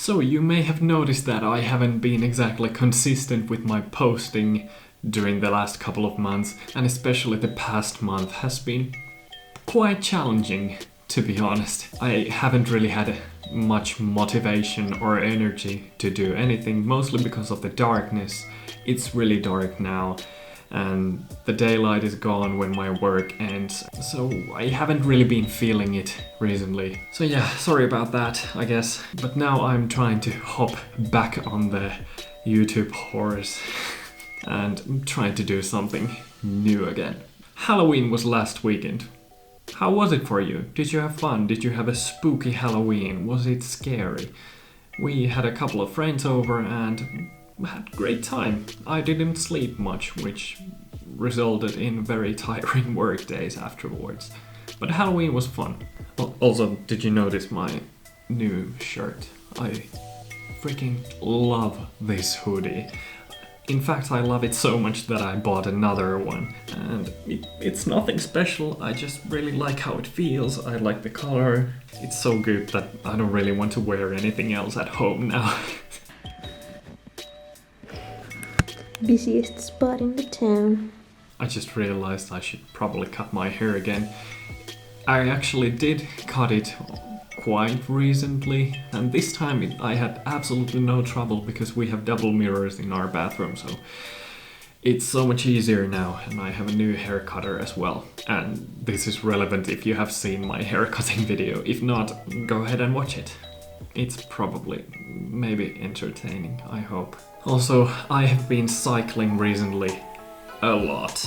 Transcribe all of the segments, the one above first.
So you may have noticed that I haven't been exactly consistent with my posting during the last couple of months, and especially the past month has been quite challenging, to be honest. I haven't really had much motivation or energy to do anything, mostly because of the darkness. It's really dark now, and the daylight is gone when my work ends, so I haven't really been feeling it recently. So yeah, sorry about that, I guess. But now I'm trying to hop back on the YouTube horse and I'm trying to do something new again. Halloween was last weekend. How was it for you? Did you have fun? Did you have a spooky Halloween? Was it scary? We had a couple of friends over and had a great time. I didn't sleep much, which resulted in very tiring work days afterwards. But Halloween was fun. Also, did you notice my new shirt? I freaking love this hoodie. In fact, I love it so much that I bought another one. And it's nothing special, I just really like how it feels, I like the color. It's so good that I don't really want to wear anything else at home now. Busiest spot in the town. I just realized I should probably cut my hair again. I actually did cut it quite recently, and this time I had absolutely no trouble because we have double mirrors in our bathroom, so it's so much easier now, and I have a new hair cutter as well. And this is relevant if you have seen my hair cutting video. If not, go ahead and watch it. It's probably maybe entertaining, I hope. Also, I have been cycling recently a lot.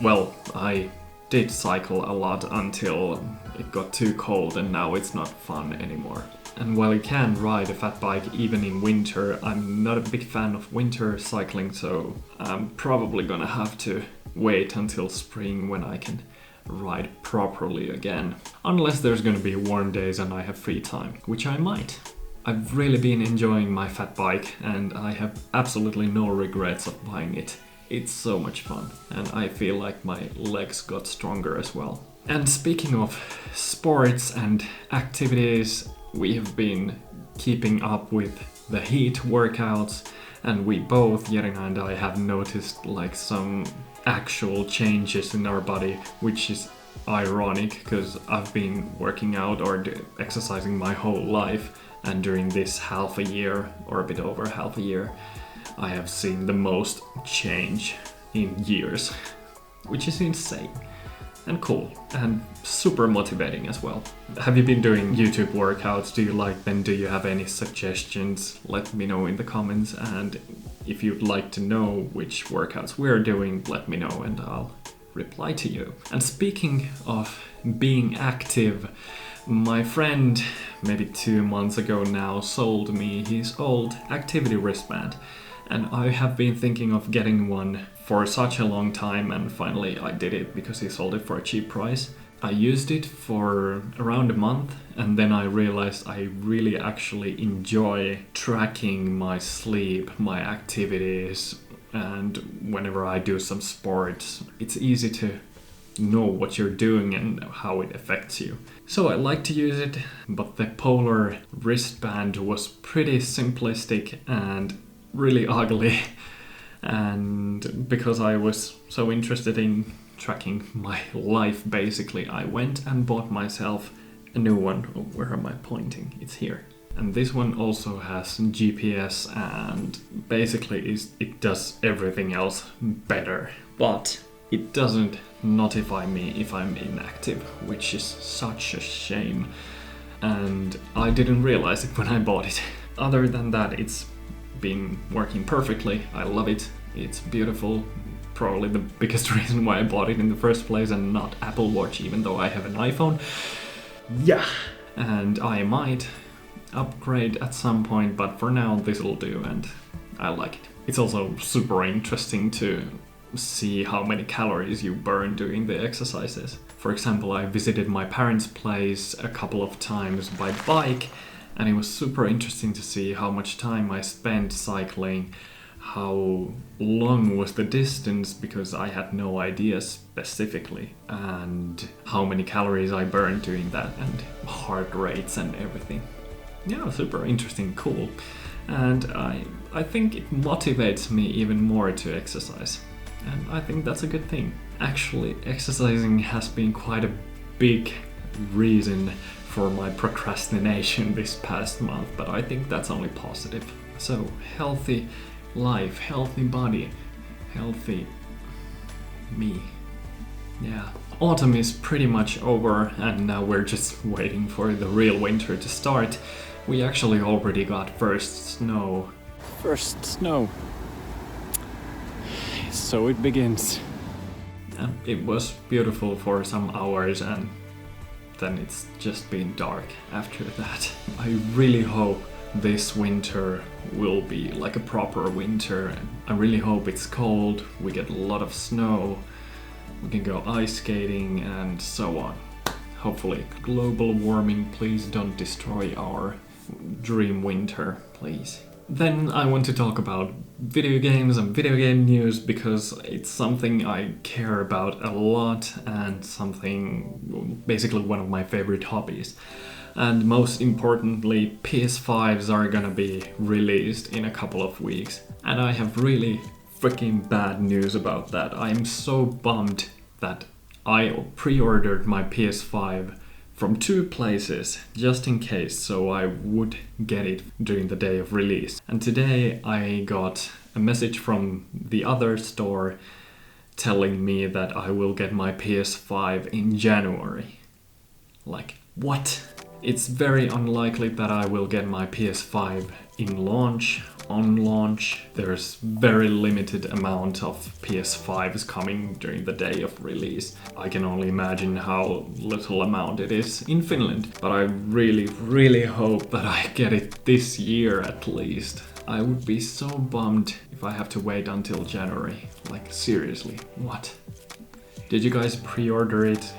Well, I did cycle a lot until it got too cold and now it's not fun anymore. And while you can ride a fat bike even in winter, I'm not a big fan of winter cycling, so I'm probably gonna have to wait until spring when I can ride properly again. Unless there's gonna be warm days and I have free time, which I might. I've really been enjoying my fat bike and I have absolutely no regrets of buying it. It's so much fun, and I feel like my legs got stronger as well. And speaking of sports and activities, we have been keeping up with the heat workouts, and we both, Jerina and I, have noticed like some actual changes in our body, which is ironic because I've been working out or exercising my whole life, and during this half a year, or a bit over half a year, I have seen the most change in years, which is insane and cool and super motivating as well. Have you been doing YouTube workouts? Do you like them? Do you have any suggestions? Let me know in the comments, and if you'd like to know which workouts we're doing, let me know and I'll reply to you. And speaking of being active, my friend, maybe 2 months ago now, sold me his old activity wristband. And I have been thinking of getting one for such a long time, and finally I did it because he sold it for a cheap price. I used it for around a month, and then I realized I really actually enjoy tracking my sleep, my activities, and whenever I do some sports, it's easy to know what you're doing and how it affects you. So I like to use it, but the polar wristband was pretty simplistic and really ugly, and because I was so interested in tracking my life, basically I went and bought myself a new one. Oh, where am I pointing? It's here. And this one also has GPS and basically it does everything else better, but it doesn't notify me if I'm inactive, which is such a shame, and I didn't realize it when I bought it. Other than that, it's been working perfectly. I love it. It's beautiful. Probably the biggest reason why I bought it in the first place and not Apple Watch, even though I have an iPhone. Yeah, and I might upgrade at some point, but for now this will do and I like it. It's also super interesting to see how many calories you burn doing the exercises. For example, I visited my parents' place a couple of times by bike, and it was super interesting to see how much time I spent cycling, how long was the distance, because I had no idea specifically, and how many calories I burned doing that, and heart rates and everything. Yeah, super interesting, cool. And I think it motivates me even more to exercise. And I think that's a good thing. Actually, exercising has been quite a big reason for my procrastination this past month, but I think that's only positive. So, healthy life, healthy body, healthy me. Yeah. Autumn is pretty much over, and now we're just waiting for the real winter to start. We actually already got first snow. First snow. So it begins. And it was beautiful for some hours, and then it's just been dark after that. I really hope this winter will be like a proper winter. I really hope it's cold, we get a lot of snow, we can go ice skating and so on. Hopefully. Global warming, please don't destroy our dream winter, please. Then I want to talk about video games and video game news, because it's something I care about a lot and something, basically one of my favorite hobbies. And most importantly, PS5s are gonna be released in a couple of weeks. And I have really freaking bad news about that. I'm so bummed that I pre-ordered my PS5 from 2 places, just in case, so I would get it during the day of release. And today I got a message from the other store telling me that I will get my PS5 in January. Like, what? It's very unlikely that I will get my PS5 on launch. There's very limited amount of PS5s coming during the day of release. I can only imagine how little amount it is in Finland, but I really, really hope that I get it this year at least. I would be so bummed if I have to wait until January. Like, seriously, what? Did you guys pre-order it?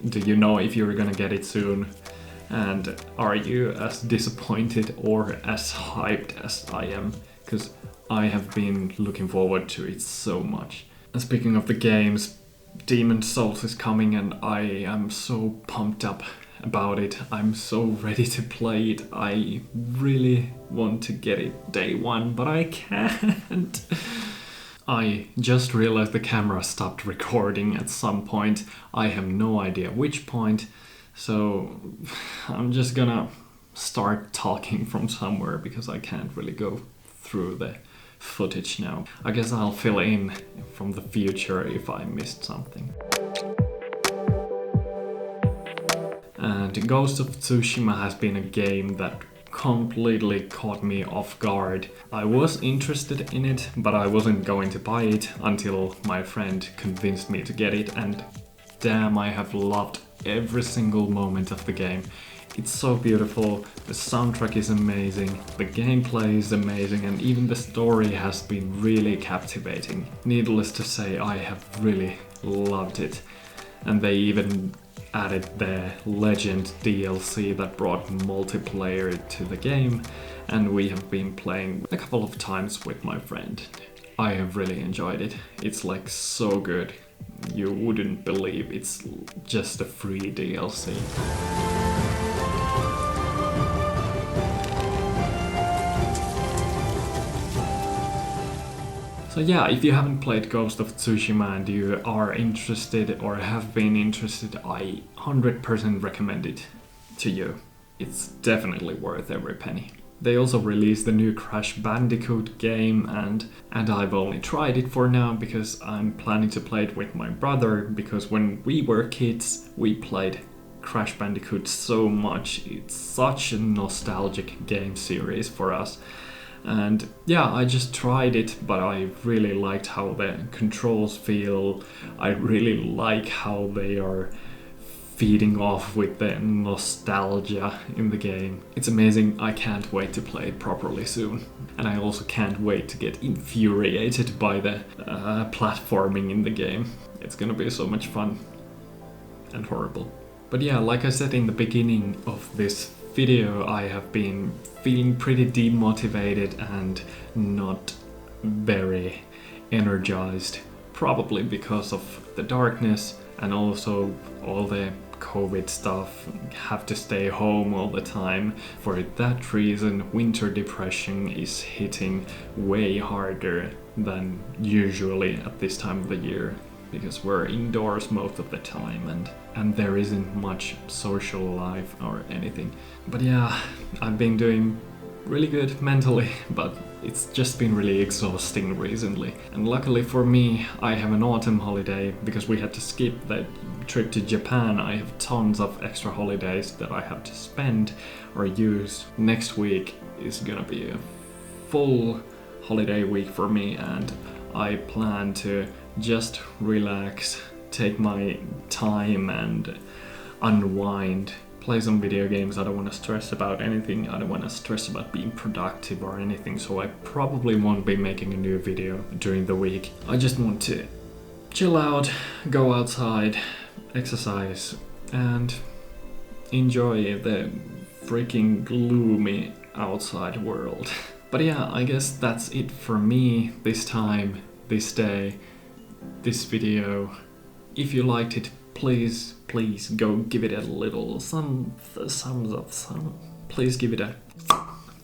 Do you know if you're gonna get it soon? And are you as disappointed or as hyped as I am? Because I have been looking forward to it so much. And speaking of the games, Demon's Souls is coming and I am so pumped up about it. I'm so ready to play it. I really want to get it day one, but I can't. I just realized the camera stopped recording at some point. I have no idea which point. So I'm just gonna start talking from somewhere because I can't really go through the footage now. I guess I'll fill in from the future if I missed something. And Ghost of Tsushima has been a game that completely caught me off guard. I was interested in it, but I wasn't going to buy it until my friend convinced me to get it, and damn, I have loved every single moment of the game. It's so beautiful, the soundtrack is amazing, the gameplay is amazing, and even the story has been really captivating. Needless to say, I have really loved it. And they even added the Legend DLC that brought multiplayer to the game, and we have been playing a couple of times with my friend. I have really enjoyed it. It's like so good. You wouldn't believe it's just a free DLC. So yeah, if you haven't played Ghost of Tsushima and you are interested or have been interested, I 100% recommend it to you. It's definitely worth every penny. They also released the new Crash Bandicoot game, and I've only tried it for now because I'm planning to play it with my brother, because when we were kids we played Crash Bandicoot so much. It's such a nostalgic game series for us. And yeah, I just tried it, but I really liked how the controls feel. I really like how they are feeding off with the nostalgia in the game. It's amazing. I can't wait to play it properly soon. And I also can't wait to get infuriated by the platforming in the game. It's gonna be so much fun and horrible. But yeah, like I said in the beginning of this video, I have been feeling pretty demotivated and not very energized, probably because of the darkness and also all the COVID stuff, have to stay home all the time. For that reason, winter depression is hitting way harder than usually at this time of the year, because we're indoors most of the time and there isn't much social life or anything. But yeah, I've been doing really good mentally, but it's just been really exhausting recently. And luckily for me, I have an autumn holiday because we had to skip the trip to Japan. I have tons of extra holidays that I have to spend or use. Next week is gonna be a full holiday week for me, and I plan to just relax, take my time and unwind, play some video games. I don't want to stress about anything. I don't want to stress about being productive or anything, so I probably won't be making a new video during the week. I just want to chill out, go outside, exercise, and enjoy the freaking gloomy outside world. But yeah, I guess that's it for me this time, this day, this video. If you liked it, please go give it a little thumbs up. Please give it a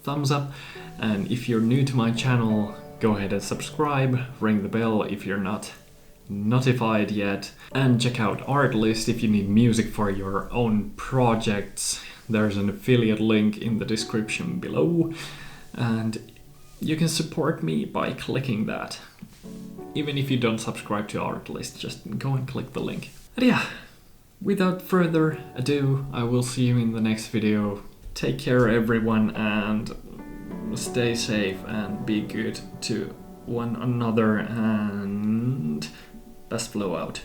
thumbs up. And if you're new to my channel, go ahead and subscribe, ring the bell if you're not notified yet, and check out Artlist if you need music for your own projects. There's an affiliate link in the description below, and you can support me by clicking that. Even if you don't subscribe to Artlist, just go and click the link. And yeah, without further ado, I will see you in the next video. Take care everyone, and stay safe and be good to one another, and SirBastflow out.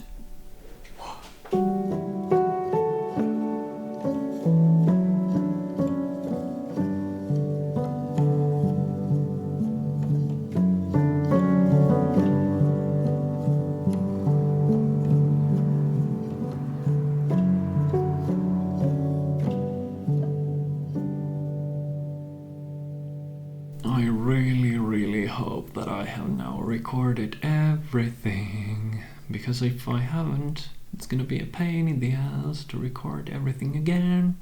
I really hope that I have now recorded everything, because if I haven't, it's gonna be a pain in the ass to record everything again.